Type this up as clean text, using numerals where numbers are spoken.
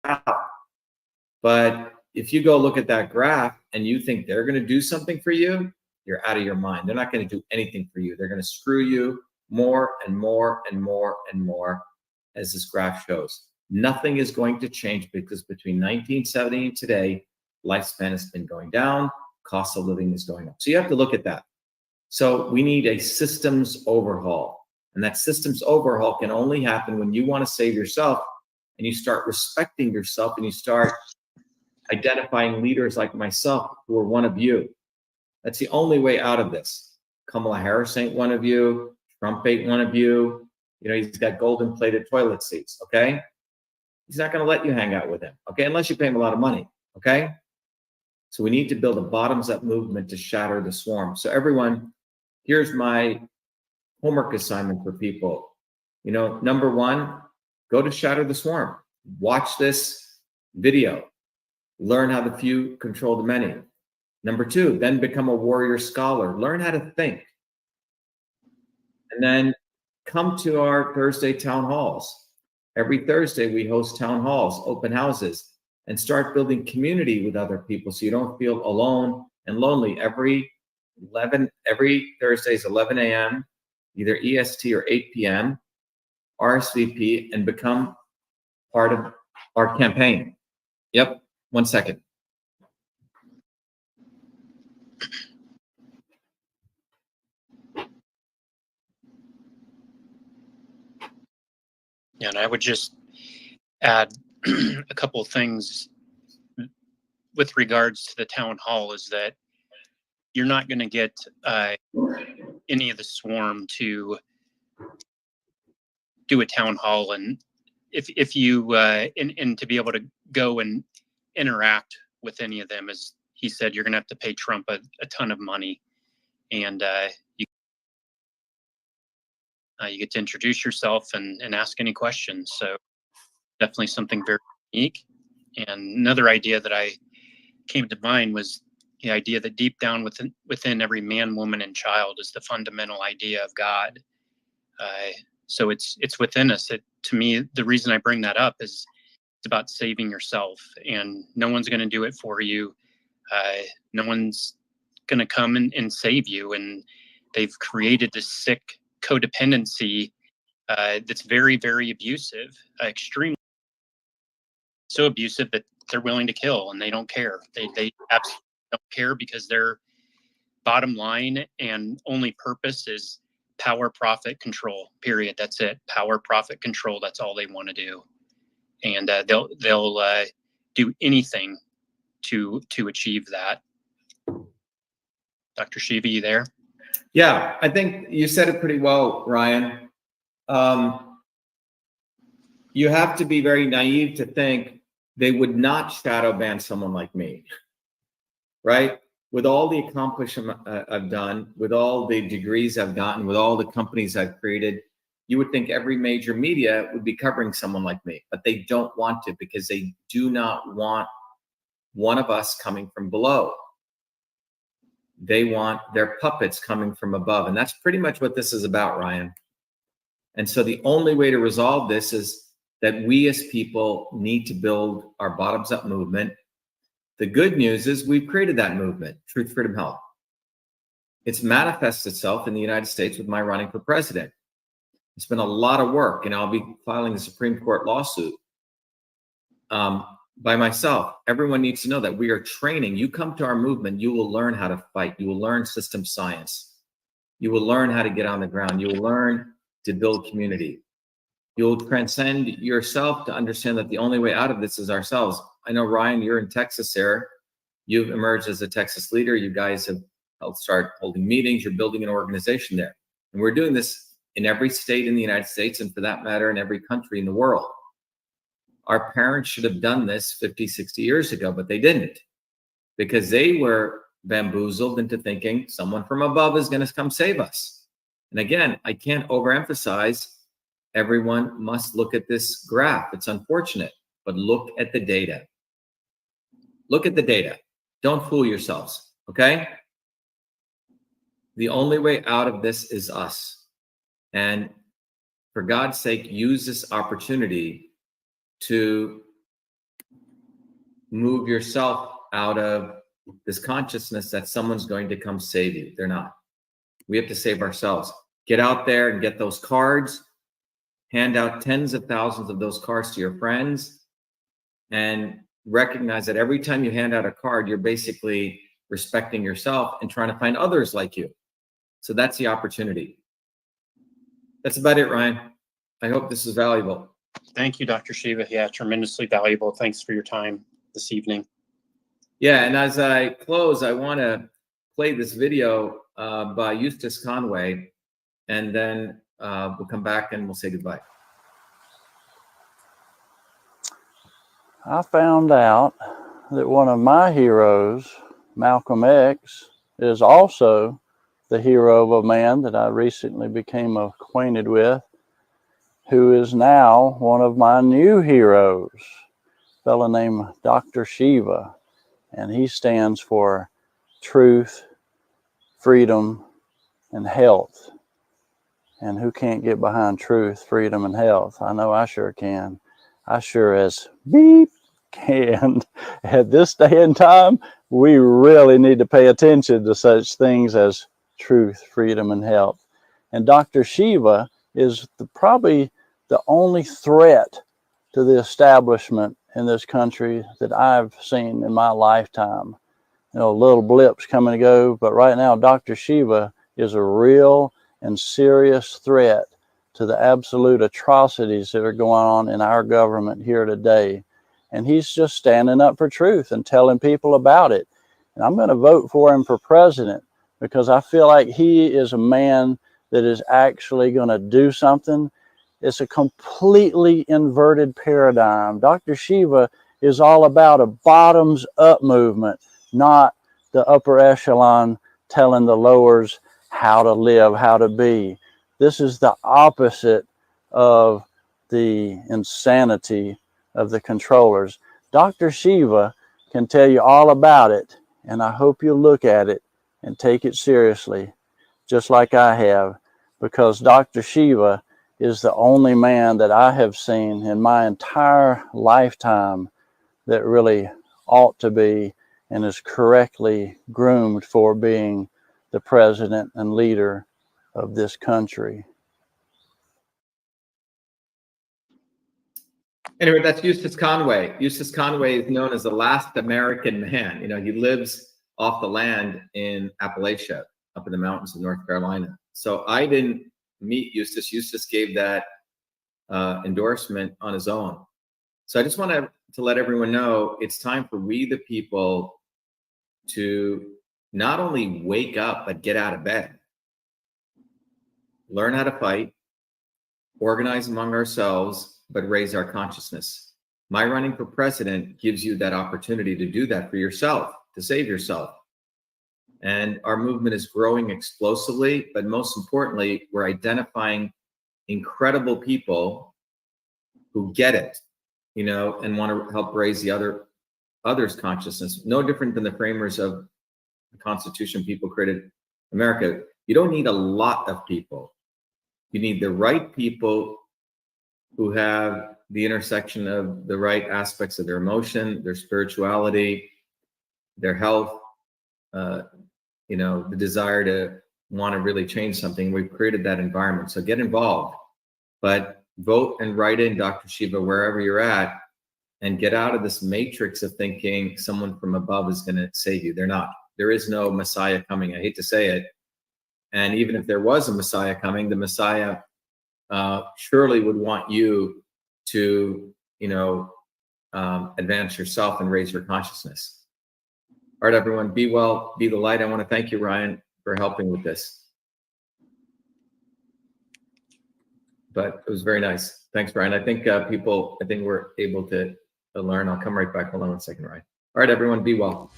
out. But if you go look at that graph and you think they're going to do something for you, you're out of your mind. They're not going to do anything for you. They're going to screw you more and more and more and more, as this graph shows. Nothing is going to change because between 1970 and today, lifespan has been going down, cost of living is going up. So you have to look at that. So we need a systems overhaul. And that systems overhaul can only happen when you want to save yourself and you start respecting yourself and you start identifying leaders like myself who are one of you. That's the only way out of this. Kamala Harris ain't one of you. Trump ain't one of you. You know, he's got golden plated toilet seats, okay? He's not going to let you hang out with him, okay? Unless you pay him a lot of money, okay? So we need to build a bottoms-up movement to shatter the swarm. So everyone, here's my homework assignment for people. You know, number one, go to Shatter the Swarm. Watch this video. Learn how the few control the many. Number two, then become a warrior scholar. Learn how to think. And then come to our Thursday town halls. Every Thursday, we host town halls, open houses, and start building community with other people so you don't feel alone and lonely. Every Thursday is 11 a.m., either EST or 8 p.m., RSVP, and become part of our campaign. Yep, 1 second. Yeah, and I would just add a couple of things with regards to the town hall is that you're not going to get any of the swarm to do a town hall, and if you and to be able to go and interact with any of them, as he said, you're going to have to pay Trump a ton of money, and you get to introduce yourself and ask any questions. So definitely something very unique. And another idea that I came to mind was the idea that deep down within every man, woman, and child is the fundamental idea of God. So it's within us. To me, the reason I bring that up is it's about saving yourself, and no one's going to do it for you. No one's going to come and save you. And they've created this sick codependency that's very, very abusive, extremely so abusive that they're willing to kill, and they don't care. They absolutely don't care because their bottom line and only purpose is power, profit, control, period. That's it. Power, profit, control. That's all they want to do. And they'll do anything to achieve that. Dr. Shiva, you there? Yeah, I think you said it pretty well, Ryan. You have to be very naive to think they would not shadow ban someone like me, right? With all the accomplishment I've done, with all the degrees I've gotten, with all the companies I've created, you would think every major media would be covering someone like me, but they don't want to because they do not want one of us coming from below. They want their puppets coming from above. And that's pretty much what this is about, Ryan. And so the only way to resolve this is that we as people need to build our bottoms-up movement. The good news is we've created that movement, Truth, Freedom, Health. It's manifested itself in the United States with my running for president. It's been a lot of work, and I'll be filing a Supreme Court lawsuit by myself. Everyone needs to know that we are training. You come to our movement, you will learn how to fight. You will learn system science. You will learn how to get on the ground. You will learn to build community. You'll transcend yourself to understand that the only way out of this is ourselves. I know, Ryan, you're in Texas here. You've emerged as a Texas leader. You guys have helped start holding meetings. You're building an organization there. And we're doing this in every state in the United States, and for that matter, in every country in the world. Our parents should have done this 50, 60 years ago, but they didn't, because they were bamboozled into thinking someone from above is going to come save us. And again, I can't overemphasize, everyone must look at this graph. It's unfortunate, but look at the data. Look at the data. Don't fool yourselves, okay? The only way out of this is us. And for God's sake, use this opportunity to move yourself out of this consciousness that someone's going to come save you. They're not. We have to save ourselves. Get out there and get those cards. Hand out tens of thousands of those cards to your friends, and recognize that every time you hand out a card, you're basically respecting yourself and trying to find others like you. So that's the opportunity. That's about it, Ryan. I hope this is valuable. Thank you, Dr. Shiva. Yeah, tremendously valuable. Thanks for your time this evening. Yeah, and as I close, I want to play this video by Eustace Conway, and then we'll come back and we'll say goodbye. I found out that one of my heroes, Malcolm X, is also the hero of a man that I recently became acquainted with, who is now one of my new heroes, a fellow named Dr. Shiva. And he stands for truth, freedom, and health. And who can't get behind truth, freedom, and health? I know I sure can. I sure as beep can. At this day and time, we really need to pay attention to such things as truth, freedom, and health. And Dr. Shiva is probably the only threat to the establishment in this country that I've seen in my lifetime. You know, little blips come and go, but right now Dr. Shiva is a real and serious threat to the absolute atrocities that are going on in our government here today. And he's just standing up for truth and telling people about it. And I'm going to vote for him for president because I feel like he is a man that is actually going to do something. It's a completely inverted paradigm. Dr. Shiva is all about a bottoms up movement, not the upper echelon telling the lowers how to live, how to be. This is the opposite of the insanity of the controllers. Dr. Shiva can tell you all about it, and I hope you'll look at it and take it seriously, just like I have, because Dr. Shiva is the only man that I have seen in my entire lifetime that really ought to be and is correctly groomed for being the president and leader of this country. Anyway, that's Eustace Conway. Eustace Conway is known as the last American man. You know, he lives off the land in Appalachia, up in the mountains of North Carolina. So I didn't meet Eustace. Eustace gave that endorsement on his own. So I just want to let everyone know it's time for we the people to not only wake up, but get out of bed, learn how to fight, organize among ourselves, but raise our consciousness. My running for president gives you that opportunity to do that for yourself, to save yourself. And our movement is growing explosively, but most importantly, we're identifying incredible people who get it, you know, and want to help raise the others' consciousness. No different than the framers of the Constitution people created America. You don't need a lot of people. You need the right people who have the intersection of the right aspects of their emotion, their spirituality, their health, you know, the desire to want to really change something. We've created that environment. So get involved, but vote and write in Dr. Shiva wherever you're at, and get out of this matrix of thinking someone from above is going to save you. They're not. There is no Messiah coming. I hate to say it. And even if there was a Messiah coming, the Messiah surely would want you to, you know, advance yourself and raise your consciousness. All right, everyone, be well, be the light. I want to thank you, Ryan, for helping with this. But it was very nice. Thanks, Ryan. I think we're able to learn. I'll come right back. Hold on one second, Ryan. All right, everyone, be well.